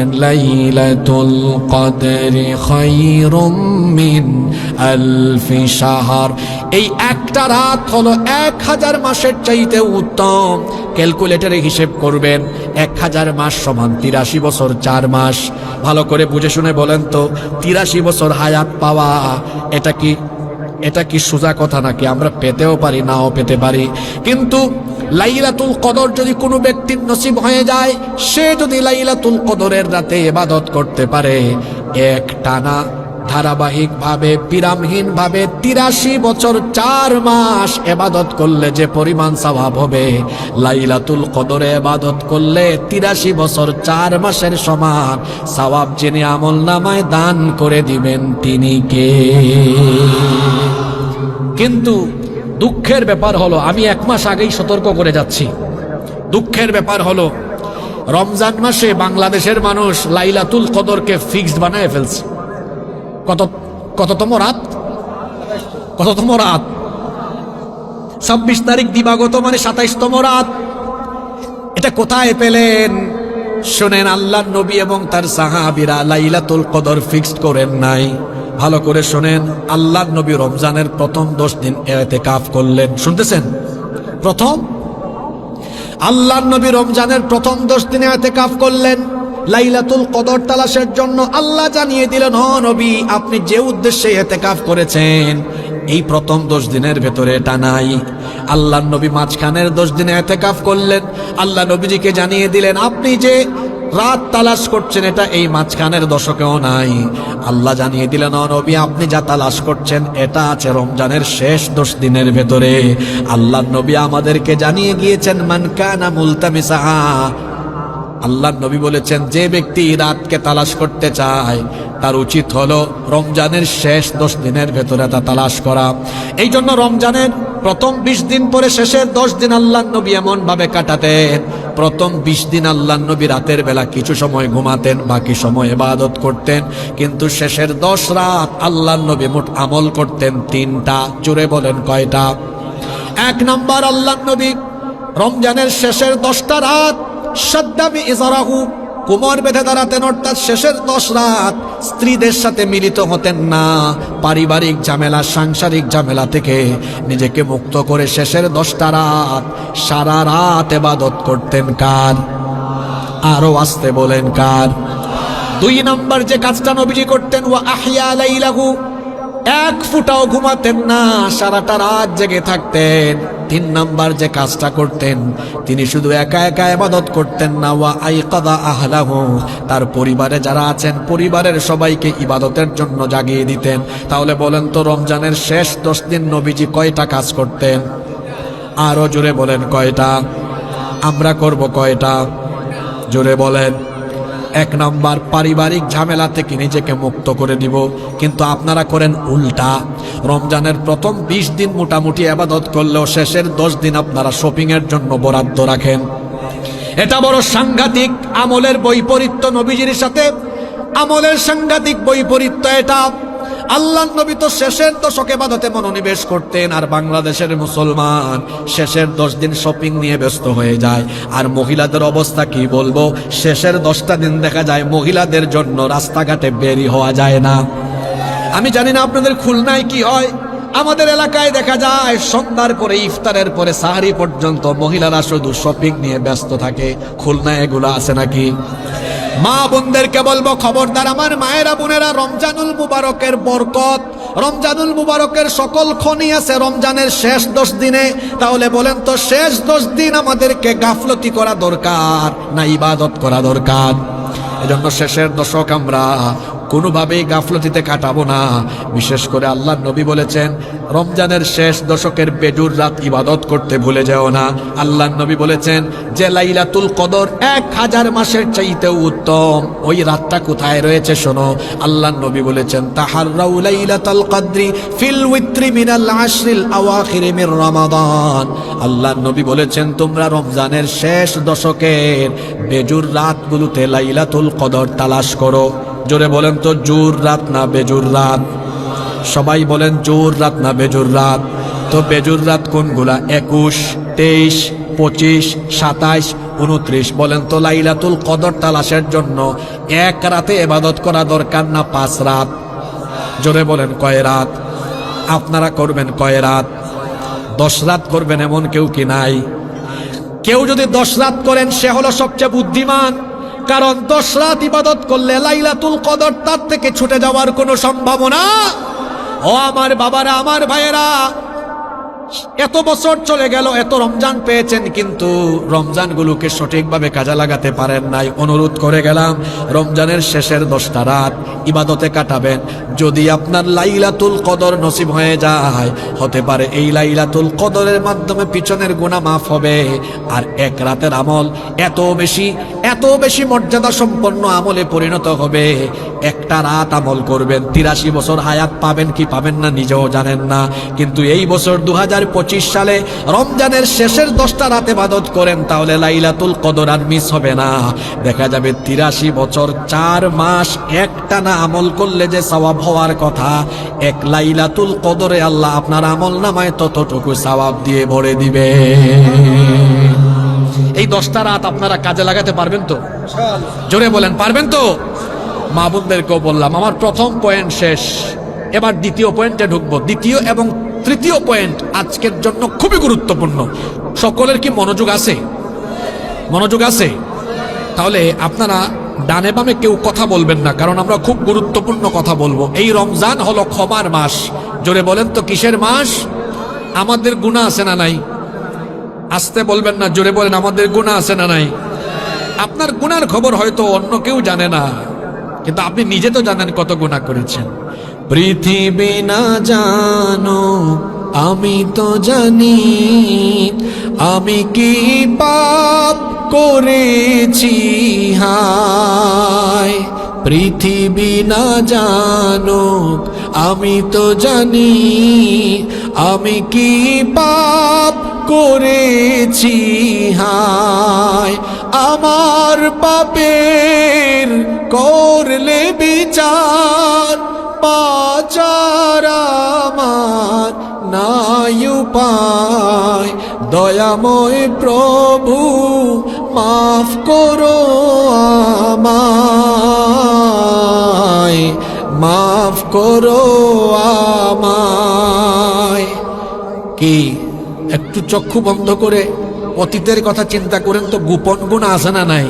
বলেন লাইলাতুল কদরি খায়রুম মিন আলফি শাহর। এই একটা রাত হলো 1000 মাসের চাইতে উত্তম। ক্যালকুলেটরে হিসেব করবেন, 1000 মাস সমান 83 বছর 4 মাস। ভালো করে বুঝে শুনে বলেন তো, 83 বছর হায়াত পাওয়া এটা কি সোজা কথা নাকি? আমরা পেতেও পারি, নাও পেতে পারি। কিন্তু লাইলাতুল কদর যদি কোনো ব্যক্তির নসিব হয়ে যায়, সে যদি লাইলাতুল কদরের রাতে ইবাদত করতে পারে, এক টানা ধারাবাহিক ভাবে বিরামহীন ভাবে 83 বছর 4 মাস ইবাদত করলে যে পরিমাণ সওয়াব হবে, লাইলাতুল কদরে ইবাদত করলে 83 বছর 4 মাসের সমান সওয়াব যিনি আমলনামায় দান করে দিবেন তিনি কে? কিন্তু দুঃখের ব্যাপার হলো, আমি 1 মাস আগেই সতর্ক করে যাচ্ছি, দুঃখের ব্যাপার হলো রমজান মাসে বাংলাদেশের মানুষ লাইলাতুল কদরকে ফিক্সড বানায় ফেলছে। কততম রাত? 26 তারিখ দিবাগত, মানে 27তম রাত। এটা কোথায় পেলেন? শুনেন, আল্লাহর নবী এবং তার সাহাবীরা লাইলাতুল কদর ফিক্সড করেন নাই। ভালো করে শুনেন, আল্লাহর নবী রমজানের প্রথম 10 দিন ইতিকাফ করলেন। শুনতেছেন? আল্লাহর নবী রমজানের প্রথম 10 দিন ইতিকাফ করলেন লাইলাতুল কদর তালাশের জন্য। আল্লাহ জানিয়ে দিলেন, হ নবী, আপনি যে উদ্দেশ্যে ইতিকাফ করেছেন এই প্রথম 10 দিনের ভেতরে এটা নাই। আল্লাহর নবী মাঝখানের 10 দিনে ইতিকাফ করলেন। আল্লাহ নবীজিকে জানিয়ে দিলেন, আপনি যে রাত তালাশ করছেন এটা এই মাঝখানের দশকেও নাই। আল্লাহ জানিয়ে দিলেন, ও নবী, আপনি যা তালাশ করছেন এটা আছে রমজানের শেষ 10 দিনের ভেতরে। আল্লাহর নবী আমাদেরকে জানিয়ে গিয়েছেন, মান কানা মুলতামিসাহা, আল্লাহর নবী বলেছেন, যে ব্যক্তি রাতকে তালাশ করতে চায় তার উচিত হলো রমজানের শেষ 10 দিনের ভেতরে তা তালাশ করা। এই জন্য রমজানের প্রথম 20 দিন পরে শেষের 10 দিন আল্লাহর নবী এমন ভাবে কাটাতেন, প্রথম 20 দিন আল্লাহর নবী রাতের বেলা কিছু সময় ঘুমাতেন, বাকি সময় ইবাদত করতেন। কিন্তু শেষের 10 রাত আল্লাহর নবী মোট আমল করতেন 3টা। জোরে বলেন কয়টা? 1 নাম্বার, আল্লাহর নবী রমজানের শেষের 10টা রাত সাদ্দাবি ইজারাহু, কোমর বেঁধে দাঁড়াতেন, অর্থাৎ শেষের 10 রাত স্ত্রীদের সাথে মিলিত হতেন না। পারিবারিক ঝামেলা, সাংসারিক ঝামেলা থেকে নিজেকে মুক্ত করে শেষের 10টা রাত সারা রাত ইবাদত করতেন। কার? আরো আসতে বলেন কার? 2 নাম্বার যে কাজটা নবীজি করতেন, ওয়া আহইয়া লাইলাহু, 1 ফুটাও ঘুমাতেন না, সারাটা রাত জেগে থাকতেন। 3 নাম্বার যে কাজটা করতেন, তিনি শুধু একা একা ইবাদত করতেন না, ওয়া আইকাদা আহলাহু, তার পরিবারে যারা আছেন পরিবারের সবাইকে ইবাদতের জন্য জাগিয়ে দিতেন। তাহলে বলেন তো, রমজানের শেষ 10 দিন নবীজি কয়টা কাজ করতেন? আরো জোরে বলেন কয়টা? আমরা করব কয়টা? জোরে বলেন। 1 নাম্বার, পারিবারিক ঝামেলা থেকে নিজেকে মুক্ত করে দিব। কিন্তু আপনারা করেন উল্টা। রমজানের প্রথম 20 দিন মোটামুটি ইবাদত করলেও শেষের 10 দিন আপনারা শপিং এর জন্য বরাদ্দ রাখেন। এটা বড় সাংঘাতিক আমলের বৈপরীত্য। নবীজির সাথে আমলের সাংঘাতিক বৈপরীত্য এটা। আল্লাহর নবী তো শেষের দশকে ইবাদতে মনোনিবেশ করতেন, আর বাংলাদেশের মুসলমান শেষের 10 দিন শপিং নিয়ে ব্যস্ত হয়ে যায়। আর মহিলাদের অবস্থা কি বলবো, শেষের 10টা দিন দেখা যায় মহিলাদের জন্য রাস্তাঘাটে বেরি হওয়া যায় না। আমি জানি না আপনাদের খুলনায় কি হয়, আমাদের এলাকায় দেখা যায় সন্ধ্যার পরে ইফতারের পরে সাহারি পর্যন্ত মহিলারা শুধু শপিং নিয়ে ব্যস্ত থাকে। খুলনায় এগুলো আছে নাকি? মা বোনদেরকে বলবো, খবরদার আমার মায়েরা বোনেরা, রমজানুল মুবারকের বরকত, রমজানুল মুবারকের সকল খনি আছে রমজানের শেষ 10 দিনে। তাহলে বলেন তো, শেষ 10 দিন আমাদেরকে গাফলতি করা দরকার না ইবাদত করা দরকার? এজন্য শেষের দশক আমরা কোনোভাবেই গাফলতিতে কাটাবো না। বিশেষ করে আল্লাহর নবী বলেছেন, রমজানের শেষ দশকের বেজুর রাত ইবাদত করতে ভুলে যাও না। আল্লাহর নবী বলেছেন যে লাইলাতুল কদর 1000 মাসের চাইতে উত্তম, ওই রাতটা কোথায় রয়েছে শোনো। আল্লাহর নবী বলেছেন, তাহাররাউ লাইলাতুল কদরি ফিল উইত্রি মিনাল আশরিল আওয়াখির মির রমাদান। আল্লাহর নবী বলেছেন, তোমরা রমজানের শেষ দশকের বেজুর রাতগুলোতে লাইলাতুল কদর তালাশ করো। জোরে বলেন তো, জোর রাত না বেজুর রাত? সবাই বলেন, জোর রাত না বেজুর রাত? তো বেজুর রাত কোনগুলা? 21, 23, 25, 27, 29। বলেন তো লাইলাতুল কদর তালাশের জন্য এক রাতে ইবাদত করা দরকার না 5 রাত? জোরে বলেন কয় রাত? আপনারা করবেন কয় রাত? 10 রাত করবেন এমন কেউ কি নাই? কেউ যদি 10 রাত করেন সে হলো সবচেয়ে বুদ্ধিমান, কারণ 10 রাত ইবাদত করলে লাইলাতুল কদর তার থেকে ছুটে যাওয়ার কোনো সম্ভাবনা। ও আমার বাবারা, আমার ভাইয়েরা, এত বছর চলে গেল, এত রমজান পেয়েছেন, কিন্তু রমজানগুলোকে সঠিকভাবে কাজে লাগাতে পারেন নাই। অনুরোধ করে গেলাম, রমজানের শেষের 10টা রাত ইবাদতে কাটাবেন। যদি আপনার লাইলাতুল কদর নসিব হয়ে যায়, হতে পারে এই লাইলাতুল কদরের মাধ্যমে পিছনের গুনাহ মাফ হবে। আর এক রাতের আমল এত বেশি মর্যাদা সম্পন্ন আমলে পরিণত হবে। একটা রাত আমল করবেন, 83 বছর হায়াত পাবেন কি পাবেন না নিজেও জানেন না। কিন্তু এই বছর 2025 সালে রমজানের শেষের 10টা রাত ইবাদত করেন, তাহলে লাইলাতুল কদর আর মিস হবে না। দেখা যাবে 83 বছর 4 মাস একটানা আমল করলে যে সওয়াব হওয়ার কথা, এক লাইলাতুল কদরে আল্লাহ আপনার আমল নামায় ততটুকু সওয়াব দিয়ে ভরে দিবে। এই 10টা রাত আপনারা কাজে লাগাতে পারবেন তো? জোরে বলেন, পারবেন তো? মা বোনদেরকেও বললাম, আমার প্রথম পয়েন্ট শেষ, এবার দ্বিতীয় পয়েন্টে ঢুকবো। দ্বিতীয় এবং তৃতীয় পয়েন্ট আজকের জন্য খুবই গুরুত্বপূর্ণ। সকলের কি মনোযোগ আছে? মনোযোগ আছে? তাহলে আপনারা ডানে বামে কেউ কথা বলবেন না, কারণ আমরা খুব গুরুত্বপূর্ণ কথা বলবো। এই রমজান হলো ক্ষমার মাস। জোরে বলেন তো কিসের মাস? আমাদের গুনাহ আছে না নাই? আসতে বলবেন না, জোরে বলেন আমাদের গুনাহ আছে না নাই? আপনার গুনার খবর হয়তো অন্য কেউ জানে না, কিন্তু আপনি নিজে তো জানেন কত গুনাহ করেছেন। পৃথিবী না জানো আমি তো জানি, আমি কি পাপ করেছি হায়। পৃথিবী না জানো আমি তো জানি, আমি কি পাপ করেছি হায়। আমার পাপের করলে বিচার, পাচার আমার নাই উপায়। দয়াময় প্রভু মাফ করো আমায়, মাফ করো আমায়। কি একটু চক্ষু বন্ধ করে অতীতের কথা চিন্তা করেন তো, গোপন গুনাহ আছে না নাই?